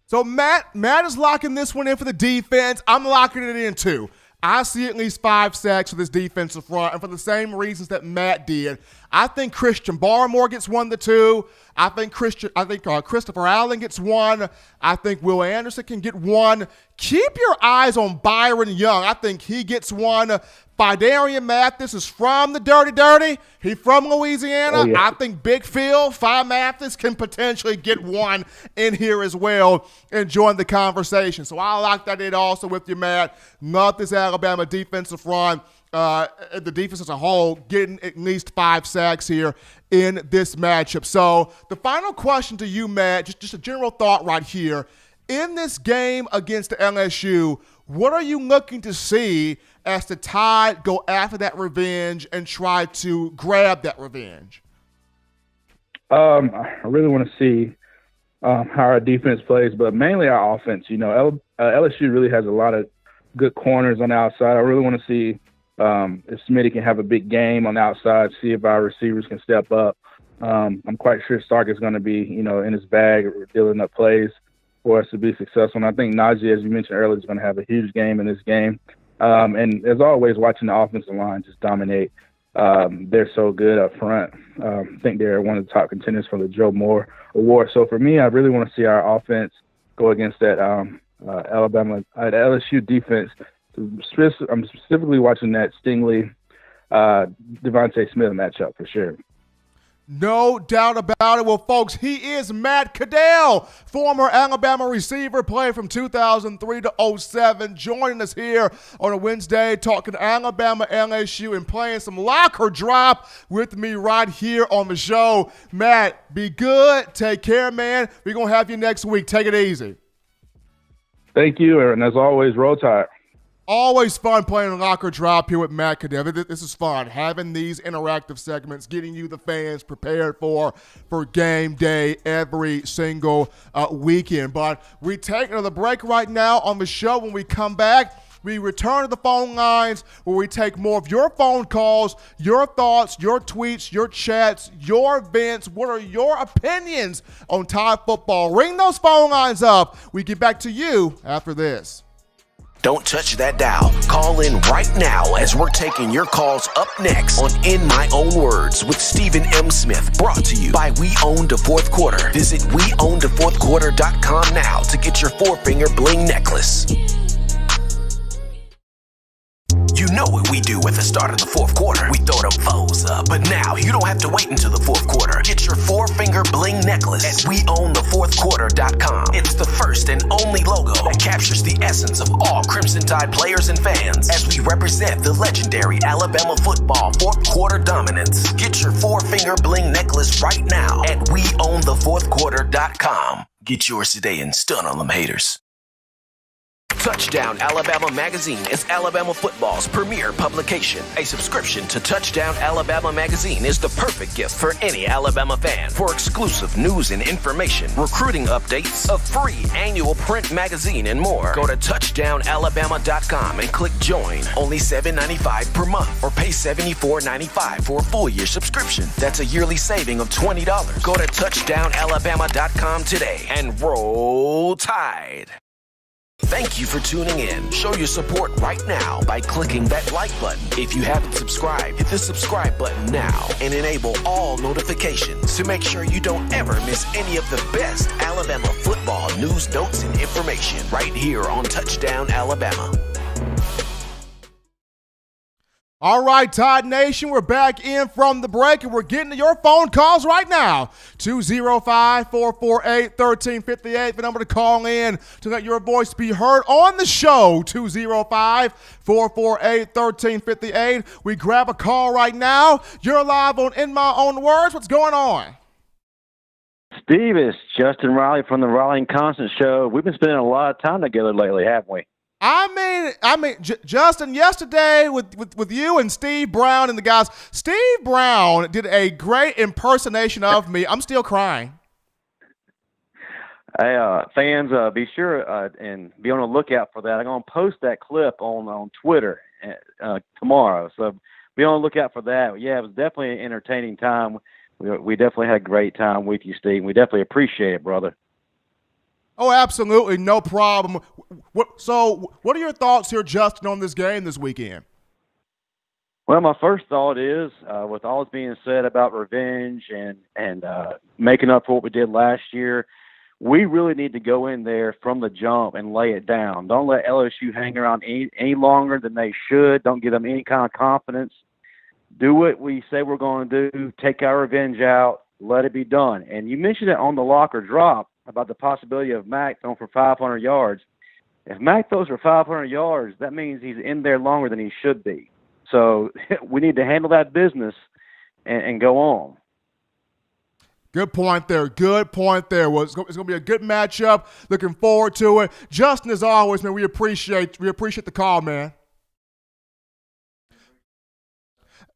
So Matt is locking this one in for the defense. I'm locking it in too. I see at least 5 sacks for this defensive front, and for the same reasons that Matt did. I think Christian Barmore gets 1 to 2. I think Christopher Allen gets 1. I think Will Anderson can get 1. Keep your eyes on Byron Young. I think he gets 1. Fidarian Mathis is from the Dirty. He's from Louisiana. Oh, yeah. I think Big Phil, Phi Mathis can potentially get 1 in here as well and join the conversation. So I like that in also with you, Matt. Love this Alabama defensive front. The defense as a whole getting at least 5 sacks here in this matchup. So the final question to you, Matt, just a general thought right here. In this game against the LSU, what are you looking to see as the Tide go after that revenge and try to grab that revenge? I really want to see how our defense plays, but mainly our offense. LSU really has a lot of good corners on the outside. I really want to see if Smitty can have a big game on the outside, see if our receivers can step up. I'm quite sure Stark is going to be, in his bag, dealing up plays for us to be successful. And I think Najee, as you mentioned earlier, is going to have a huge game in this game. And as always, watching the offensive line just dominate. They're so good up front. I think they're one of the top contenders for the Joe Moore Award. So for me, I really want to see our offense go against that LSU defense. I'm specifically watching that Stingley, Devontae Smith matchup for sure. No doubt about it. Well, folks, he is Matt Caddell, former Alabama receiver, played from 2003 to 2007, joining us here on a Wednesday, talking Alabama, LSU, and playing some lock or drop with me right here on the show. Matt, be good. Take care, man. We're going to have you next week. Take it easy. Thank you, and as always, roll tide. Always fun playing Locker Drop here with Matt Caddell. This is fun, having these interactive segments, getting you, the fans, prepared for game day every single weekend. But we take another break right now on the show. When we come back, we return to the phone lines where we take more of your phone calls, your thoughts, your tweets, your chats, your events. What are your opinions on Tide football? Ring those phone lines up. We get back to you after this. Don't touch that dial. Call in right now as we're taking your calls up next on In My Own Words with Stephen M. Smith. Brought to you by We Own the Fourth Quarter. Visit WeOwnTheFourthQuarter.com now to get your four-finger bling necklace. You know what we do at the start of the fourth quarter. We throw them foes up. But now you don't have to wait until the fourth quarter. Get your four-finger bling necklace at WeOwnTheFourthQuarter.com. It's the first and only logo that captures the essence of all Crimson Tide players and fans as we represent the legendary Alabama football fourth quarter dominance. Get your four-finger bling necklace right now at WeOwnTheFourthQuarter.com. Get yours today and stun on them haters. Touchdown Alabama Magazine is Alabama football's premier publication. A subscription to Touchdown Alabama Magazine is the perfect gift for any Alabama fan. For exclusive news and information, recruiting updates, a free annual print magazine, and more, go to touchdownalabama.com and click join. Only $7.95 per month or pay $74.95 for a full year subscription. That's a yearly saving of $20. Go to touchdownalabama.com today and roll Tide. Thank you for tuning in. Show your support right now by clicking that like button. If you haven't subscribed, hit the subscribe button now and enable all notifications to make sure you don't ever miss any of the best Alabama football news, notes, and information right here on Touchdown Alabama. All right, Tide Nation, we're back in from the break, and we're getting to your phone calls right now. 205-448-1358, the number to call in to let your voice be heard on the show, 205-448-1358. We grab a call right now. You're live on In My Own Words. What's going on? Steve, it's Justin Riley from the Riley and Constant Show. We've been spending a lot of time together lately, haven't we? I mean, Justin, yesterday with you and Steve Brown and the guys, Steve Brown did a great impersonation of me. I'm still crying. Hey, fans, be sure and be on the lookout for that. I'm going to post that clip on Twitter tomorrow, so be on the lookout for that. Yeah, it was definitely an entertaining time. We definitely had a great time with you, Steve. We definitely appreciate it, brother. Oh, absolutely, no problem. So, what are your thoughts here, Justin, on this game this weekend? Well, my first thought is, with all that's being said about revenge and making up for what we did last year, we really need to go in there from the jump and lay it down. Don't let LSU hang around any longer than they should. Don't give them any kind of confidence. Do what we say we're going to do. Take our revenge out. Let it be done. And you mentioned it on the Locker Drop about the possibility of Mac throwing for 500 yards. If Mac throws for 500 yards, that means he's in there longer than he should be. So we need to handle that business and go on. Good point there. Good point there. Well, it's going to be a good matchup. Looking forward to it. Justin, as always, man, we appreciate the call, man.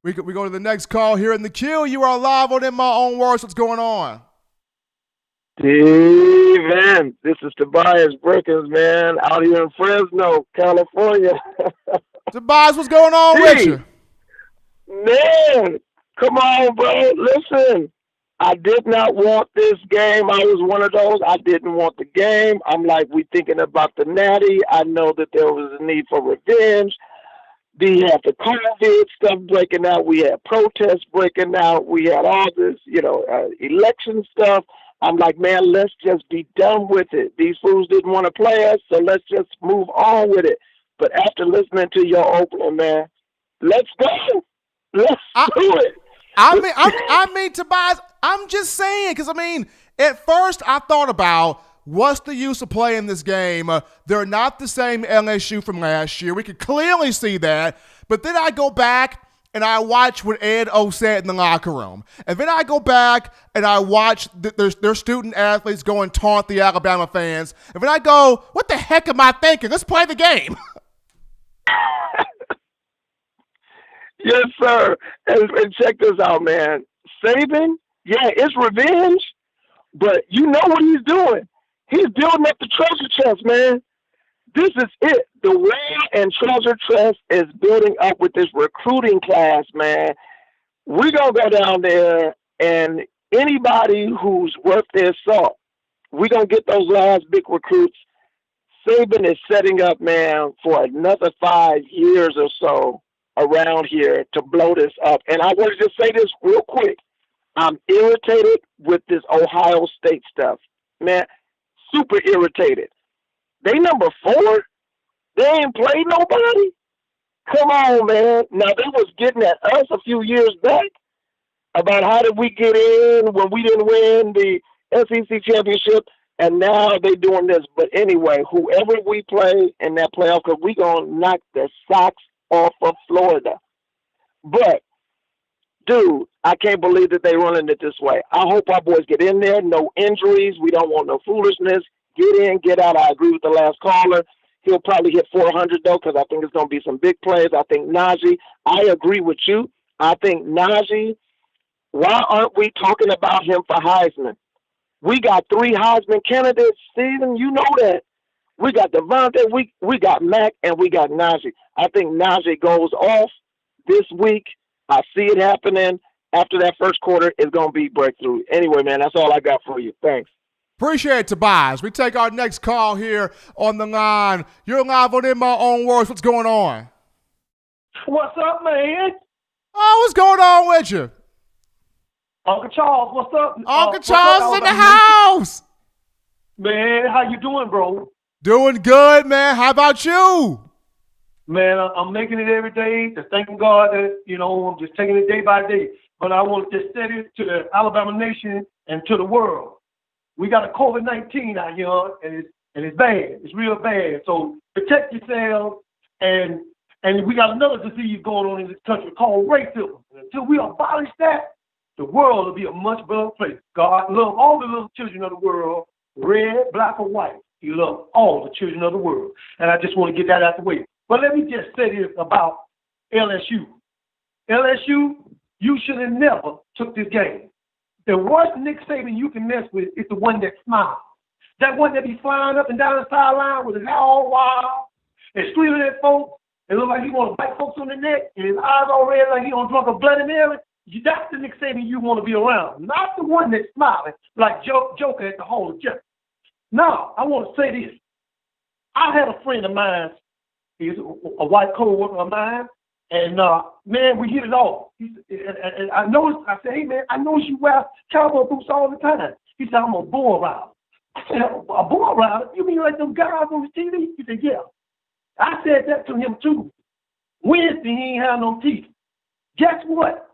We go to the next call here in the queue. You are live on In My Own Words. What's going on? Steven, this is Tobias Brookins, man, out here in Fresno, California. Tobias, what's going on with you? Man, come on, bro. Listen, I did not want this game. I was one of those. I didn't want the game. I'm like, we thinking about the Natty. I know that there was a need for revenge. We had the COVID stuff breaking out. We had protests breaking out. We had all this, election stuff. I'm like, man, let's just be done with it. These fools didn't want to play us, so let's just move on with it. But after listening to your opening, man, let's go. Let's do it. I mean, Tobias, I'm just saying, because, at first I thought about what's the use of playing this game. They're not the same LSU from last year. We could clearly see that. But then I go back and I watch what Ed O said in the locker room. And then I go back and I watch their student athletes go and taunt the Alabama fans. And then I go, what the heck am I thinking? Let's play the game. Yes, sir. And check this out, man. Saban, yeah, it's revenge, but you know what he's doing. He's building up the treasure chest, man. This is it. The way and treasure chest is building up with this recruiting class, man. We're going to go down there, and anybody who's worth their salt, we're going to get those last big recruits. Saban is setting up, man, for another 5 years or so around here to blow this up. And I want to just say this real quick. I'm irritated with this Ohio State stuff. Man, super irritated. They number 4? They ain't played nobody? Come on, man. Now, they was getting at us a few years back about how did we get in when we didn't win the SEC championship, and now they doing this. But anyway, whoever we play in that playoff, because we going to knock the socks off of Florida. But, dude, I can't believe that they running it this way. I hope our boys get in there. No injuries. We don't want no foolishness. Get in, get out. I agree with the last caller. He'll probably hit 400, though, because I think it's going to be some big plays. I think Najee, I agree with you. I think Najee, why aren't we talking about him for Heisman? We got 3 Heisman candidates, Steven. You know that. We got Devontae, we got Mac, and we got Najee. I think Najee goes off this week. I see it happening. After that first quarter, it's going to be breakthrough. Anyway, man, that's all I got for you. Thanks. Appreciate it, Tobias. We take our next call here on the line. You're live on In My Own Words. What's going on? What's up, man? Oh, what's going on with you? Uncle Charles, what's up? Uncle Charles is in the house. Man, how you doing, bro? Doing good, man. How about you? Man, I'm making it every day. Just thanking God that, I'm just taking it day by day. But I want to just say this to the Alabama nation and to the world. We got a COVID-19 out here, and it's bad. It's real bad. So protect yourselves. And we got another disease going on in this country called racism. And until we abolish that, the world will be a much better place. God loves all the little children of the world, red, black, or white. He loves all the children of the world. And I just want to get that out the way. But let me just say this about LSU. LSU, you should have never took this game. The worst Nick Saban you can mess with is the one that smiles. That one that be flying up and down the sideline with his hair all wild and screaming at folks and look like he want to bite folks on the neck and his eyes all red like he on drunk a Bloody Mary. That's the Nick Saban you want to be around, not the one that's smiling like Joker at the Hall of Justice. Now, I want to say this. I had a friend of mine. He's a white co-worker of mine. And, man, we hit it off. And I said, hey, man, I noticed you wear cowboy boots all the time. He said, I'm a bull rider. I said, a bull rider? You mean like them guys on the TV? He said, yeah. I said that to him, too. Wednesday, he ain't have no teeth. Guess what?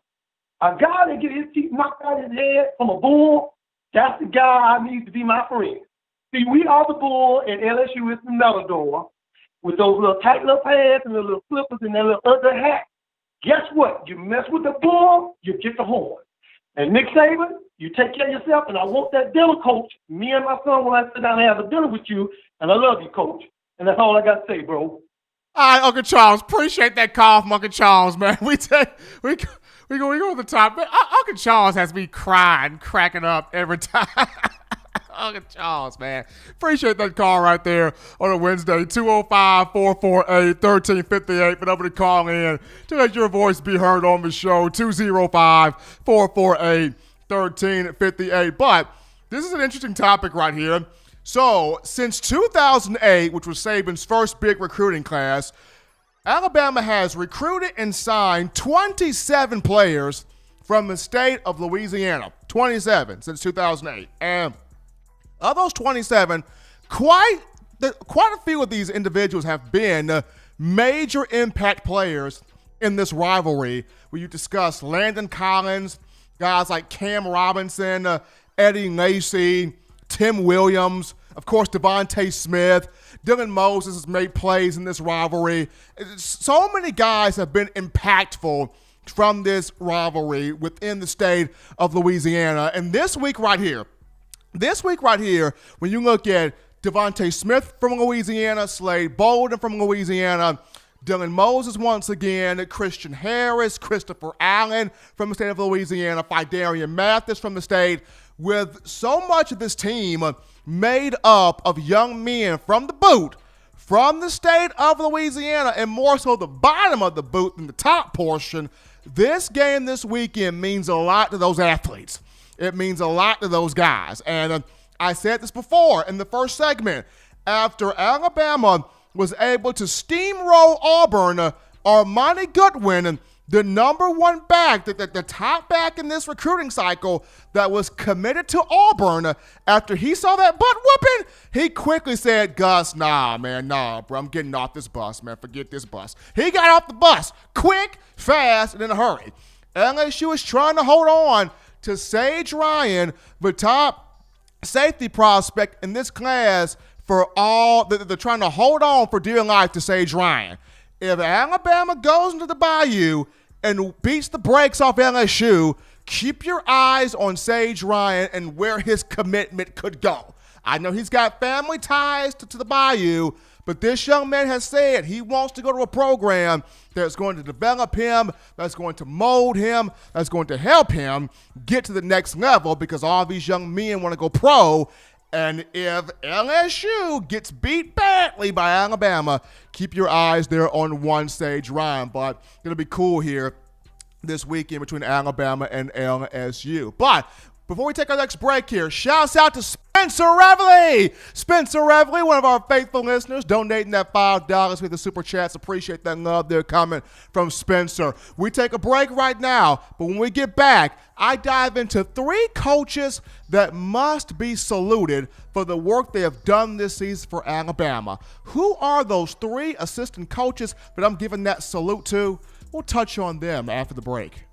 A guy that get his teeth knocked out of his head from a bull, that's the guy I need to be my friend. See, we are the bull, and LSU is the Matador. With those little tight little pants and the little flippers and that little other hat. Guess what? You mess with the bull, you get the horn. And Nick Saban, you take care of yourself, and I want that dinner, coach. Me and my son, when I sit down and have a dinner with you, and I love you, coach. And that's all I got to say, bro. All right, Uncle Charles. Appreciate that call from Uncle Charles, man. We go to the top. Man, Uncle Charles has me cracking up every time. Uncle Charles, man. Appreciate that call right there on a Wednesday. 205-448-1358. But over to call in to let your voice be heard on the show. 205-448-1358. But this is an interesting topic right here. So, since 2008, which was Saban's first big recruiting class, Alabama has recruited and signed 27 players from the state of Louisiana. 27 since 2008. And of those 27, quite a few of these individuals have been major impact players in this rivalry, where you discuss Landon Collins, guys like Cam Robinson, Eddie Lacy, Tim Williams, of course, Devontae Smith. Dylan Moses has made plays in this rivalry. So many guys have been impactful from this rivalry within the state of Louisiana. And this week right here, when you look at Devontae Smith from Louisiana, Slade Bolden from Louisiana, Dylan Moses once again, Christian Harris, Christopher Allen from the state of Louisiana, Fidarian Mathis from the state, with so much of this team made up of young men from the boot, from the state of Louisiana, and more so the bottom of the boot than the top portion. This game this weekend means a lot to those athletes. It means a lot to those guys. And I said this before in the first segment. After Alabama was able to steamroll Auburn, Armani Goodwin, the number one back, the top back in this recruiting cycle that was committed to Auburn, after he saw that butt whooping, he quickly said, Gus, nah, bro, I'm getting off this bus, man. Forget this bus. He got off the bus quick, fast, and in a hurry. LSU is trying to hold on to Sage Ryan, the top safety prospect in this class. For all, they're trying to hold on for dear life to Sage Ryan. If Alabama goes into the Bayou and beats the brakes off LSU, keep your eyes on Sage Ryan and where his commitment could go. I know he's got family ties to the Bayou, but this young man has said he wants to go to a program that's going to develop him, that's going to mold him, that's going to help him get to the next level, because all these young men want to go pro. And if LSU gets beat badly by Alabama, keep your eyes there on one Sage Ryan. But it'll be cool here this weekend between Alabama and LSU. But before we take our next break here, shouts out to Spencer Reveley. Spencer Reveley, one of our faithful listeners, donating that $5 with the Super Chats. Appreciate that love there coming from Spencer. We take a break right now, but when we get back, I dive into 3 coaches that must be saluted for the work they have done this season for Alabama. Who are those 3 assistant coaches that I'm giving that salute to? We'll touch on them after the break.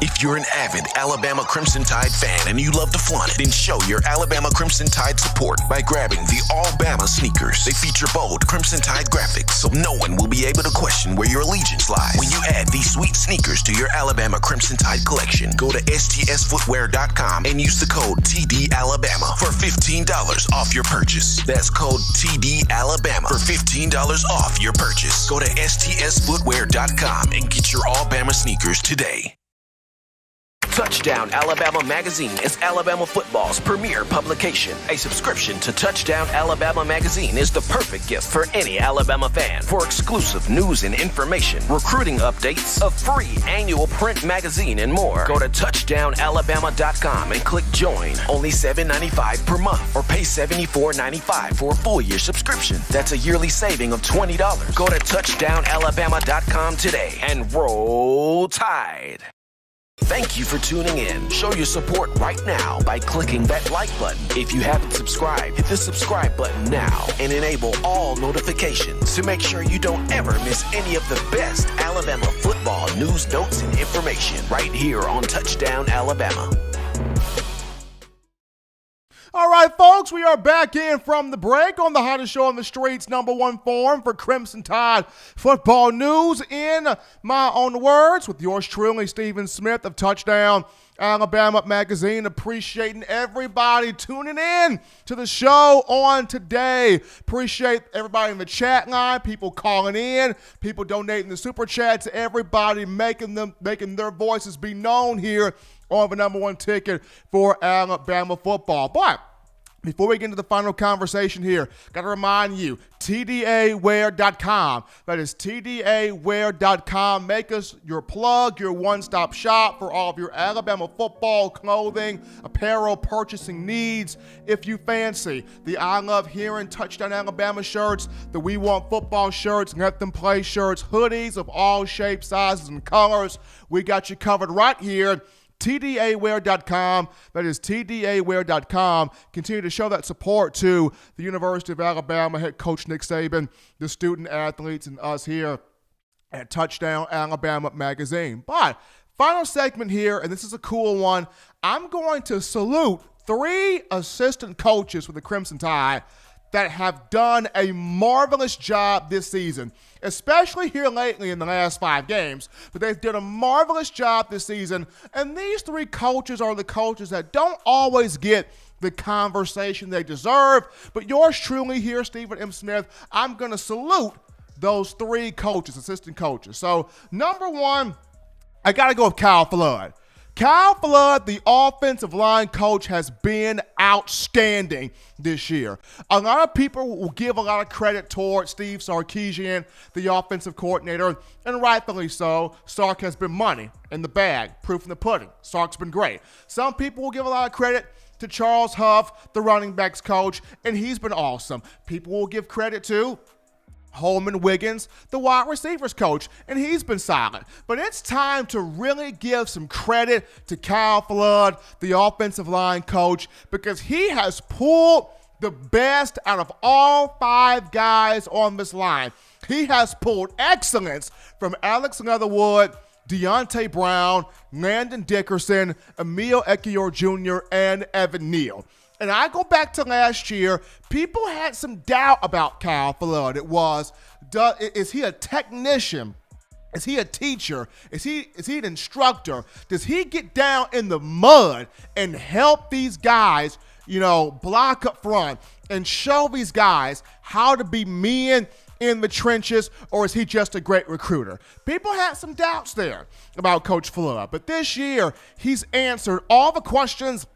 If you're an avid Alabama Crimson Tide fan and you love to flaunt it, then show your Alabama Crimson Tide support by grabbing the All-Bama sneakers. They feature bold Crimson Tide graphics, so no one will be able to question where your allegiance lies. When you add these sweet sneakers to your Alabama Crimson Tide collection, go to stsfootwear.com and use the code TDAlabama for $15 off your purchase. That's code TDAlabama for $15 off your purchase. Go to stsfootwear.com and get your All-Bama sneakers today. Touchdown Alabama Magazine is Alabama football's premier publication. A subscription to Touchdown Alabama Magazine is the perfect gift for any Alabama fan. For exclusive news and information, recruiting updates, a free annual print magazine, and more, go to touchdownalabama.com and click join. Only $7.95 per month, or pay $74.95 for a full year subscription. That's a yearly saving of $20. Go to touchdownalabama.com today and roll Tide. Thank you for tuning in. Show your support right now by clicking that like button. If you haven't subscribed, hit the subscribe button now and enable all notifications to make sure you don't ever miss any of the best Alabama football news, notes, and information right here on Touchdown Alabama. All right, folks, we are back in from the break on the hottest show on the streets, #1 forum for Crimson Tide football news. In my own words, with yours truly, Stephen Smith of Touchdown Alabama Magazine. Appreciating everybody tuning in to the show on today. Appreciate everybody in the chat line, people calling in, people donating the super chats, everybody making their voices be known here on the #1 ticket for Alabama football. But before we get into the final conversation here, got to remind you, TDAwear.com. That is TDAwear.com. Make us your plug, your one-stop shop for all of your Alabama football clothing, apparel purchasing needs. If you fancy the I Love Hearing Touchdown Alabama shirts, the We Want Football shirts, Let Them Play shirts, hoodies of all shapes, sizes, and colors, we got you covered right here. TDAwear.com. That is TDAwear.com. Continue to show that support to the University of Alabama head coach Nick Saban, the student athletes, and us here at Touchdown Alabama Magazine. But final segment here, and this is a cool one. I'm going to salute 3 assistant coaches for the Crimson Tide that have done a marvelous job this season, especially here lately in the last 5 games. But they've done a marvelous job this season, and these 3 coaches are the coaches that don't always get the conversation they deserve. But yours truly here, Stephen M. Smith, I'm going to salute those three coaches, assistant coaches. So, number one, I got to go with Kyle Flood. Kyle Flood, the offensive line coach, has been outstanding this year. A lot of people will give a lot of credit toward Steve Sarkisian, the offensive coordinator, and rightfully so. Sark has been money in the bag, proof in the pudding. Sark's been great. Some people will give a lot of credit to Charles Huff, the running backs coach, and he's been awesome. People will give credit to Holman Wiggins, the wide receivers coach, and he's been solid. But it's time to really give some credit to Kyle Flood, the offensive line coach, because he has pulled the best out of all five guys on this line. He has pulled excellence from Alex Leatherwood, Deontay Brown, Landon Dickerson, Emil Ekiyor Jr., and Evan Neal. And I go back to last year, people had some doubt about Kyle Flood. It was, is he a technician? Is he a teacher? Is he an instructor? Does he get down in the mud and help these guys, block up front and show these guys how to be men in the trenches, or is he just a great recruiter? People had some doubts there about Coach Flood, but this year he's answered all the questions.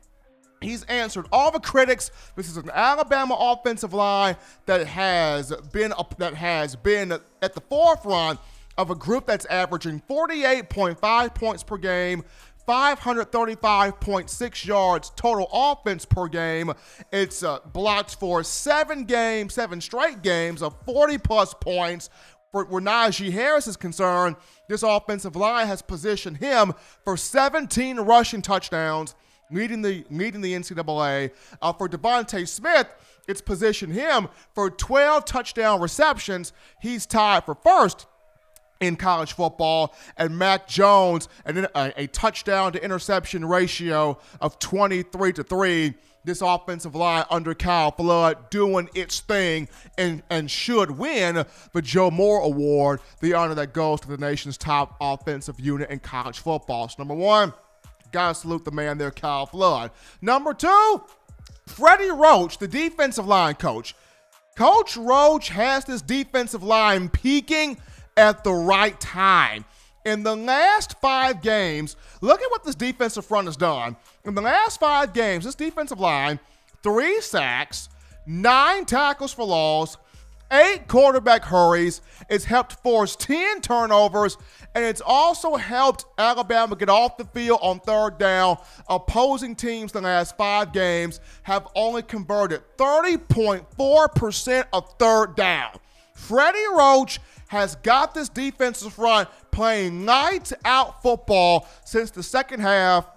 He's answered all the critics. This is an Alabama offensive line that has been at the forefront of a group that's averaging 48.5 points per game, 535.6 yards total offense per game. It's blocked for 7 straight games of 40-plus points. Where Najee Harris is concerned, this offensive line has positioned him for 17 rushing touchdowns, leading the NCAA. For Devontae Smith, it's positioned him for 12 touchdown receptions. He's tied for first in college football, and Mac Jones, and then a touchdown to interception ratio of 23-3. This offensive line under Kyle Flood doing its thing and should win the Joe Moore Award, the honor that goes to the nation's top offensive unit in college football. So number one, gotta salute the man there, Kyle Flood. Number two, Freddie Roach, the defensive line coach. Coach Roach has this defensive line peaking at the right time. In the last 5 games, look at what this defensive front has done. In the last 5 games, this defensive line, 3 sacks, 9 tackles for loss, 8 quarterback hurries. It's helped force 10 turnovers, and it's also helped Alabama get off the field on third down. Opposing teams the last 5 games have only converted 30.4% of third down. Freddie Roach has got this defensive front playing lights-out football since the second half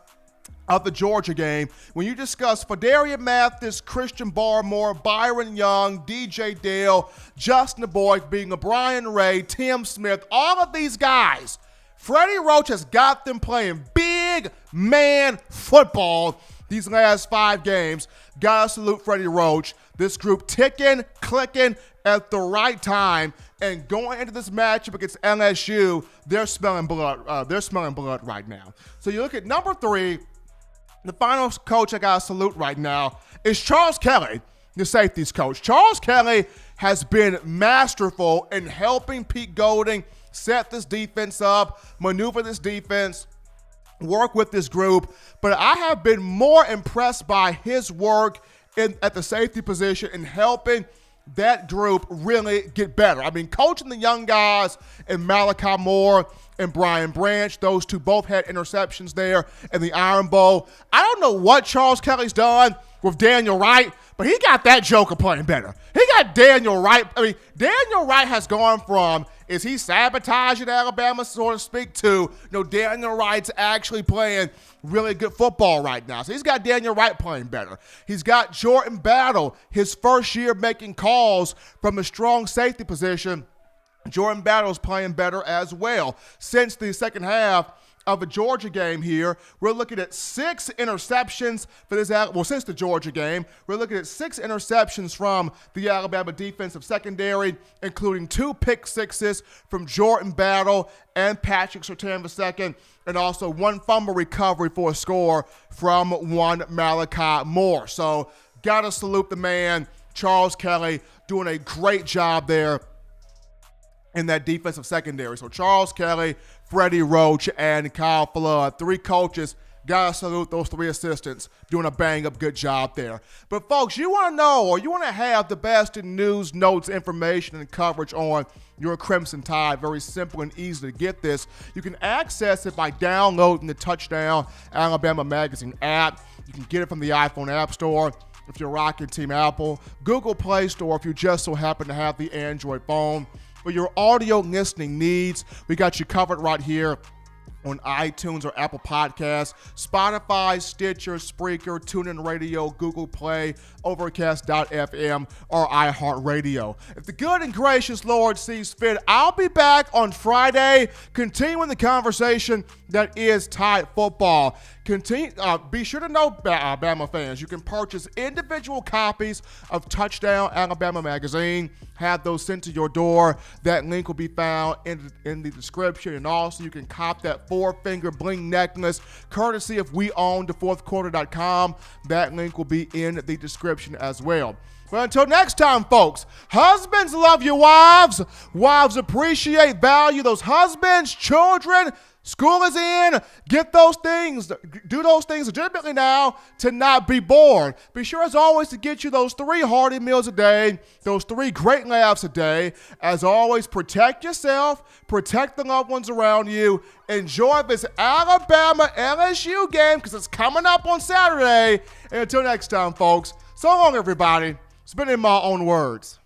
of the Georgia game. When you discuss Fedarian Mathis, Christian Barmore, Byron Young, DJ Dale, Justin Boyd, being a Brian Ray, Tim Smith, all of these guys, Freddie Roach has got them playing big man football these last 5 games. Gotta salute Freddie Roach. This group ticking, clicking at the right time, and going into this matchup against LSU, they're smelling blood. They're smelling blood right now. So you look at number 3. The final coach I got to salute right now is Charles Kelly, the safeties coach. Charles Kelly has been masterful in helping Pete Golding set this defense up, maneuver this defense, work with this group. But I have been more impressed by his work at the safety position in helping that group really get better. I mean, coaching the young guys in Malachi Moore and Brian Branch, those two both had interceptions there in the Iron Bowl. I don't know what Charles Kelly's done with Daniel Wright, but he got that joker playing better. He got Daniel Wright. I mean, Daniel Wright has gone from, is he sabotaging Alabama, so to speak, to, Daniel Wright's actually playing really good football right now. So he's got Daniel Wright playing better. He's got Jordan Battle, his first year making calls from a strong safety position. Jordan Battle's playing better as well. Since the second half of a Georgia game here. We're looking at 6 interceptions for this. Since the Georgia game, we're looking at 6 interceptions from the Alabama defensive secondary, including 2 pick sixes from Jordan Battle and Patrick Surtain II, and also 1 fumble recovery for a score from one Malachi Moore. So, gotta salute the man, Charles Kelly, doing a great job there in that defensive secondary. So Charles Kelly, Freddie Roach, and Kyle Flood, 3 coaches. Gotta salute those 3 assistants doing a bang-up good job there. But folks, you want to know, or you want to have the best in news, notes, information, and coverage on your Crimson Tide. Very simple and easy to get this. You can access it by downloading the Touchdown Alabama Magazine app. You can get it from the iPhone App Store if you're rocking Team Apple, Google Play Store if you just so happen to have the Android phone. For your audio listening needs, we got you covered right here on iTunes or Apple Podcasts, Spotify, Stitcher, Spreaker, TuneIn Radio, Google Play, Overcast.fm, or iHeartRadio. If the good and gracious Lord sees fit, I'll be back on Friday, continuing the conversation that is Tide football. Be sure to know, Bama fans, you can purchase individual copies of Touchdown Alabama Magazine, have those sent to your door. That link will be found in the description, and also you can cop that 4-finger bling necklace, courtesy of WeOwnTheFourthQuarter.com. That link will be in the description as well. Well, until next time, folks, husbands love your wives. Wives appreciate, value those husbands, children. School is in. Get those things. Do those things legitimately now to not be bored. Be sure, as always, to get you those 3 hearty meals a day, those 3 great laughs a day. As always, protect yourself, protect the loved ones around you. Enjoy this Alabama LSU game because it's coming up on Saturday. And until next time, folks, so long, everybody. It's been in my own words.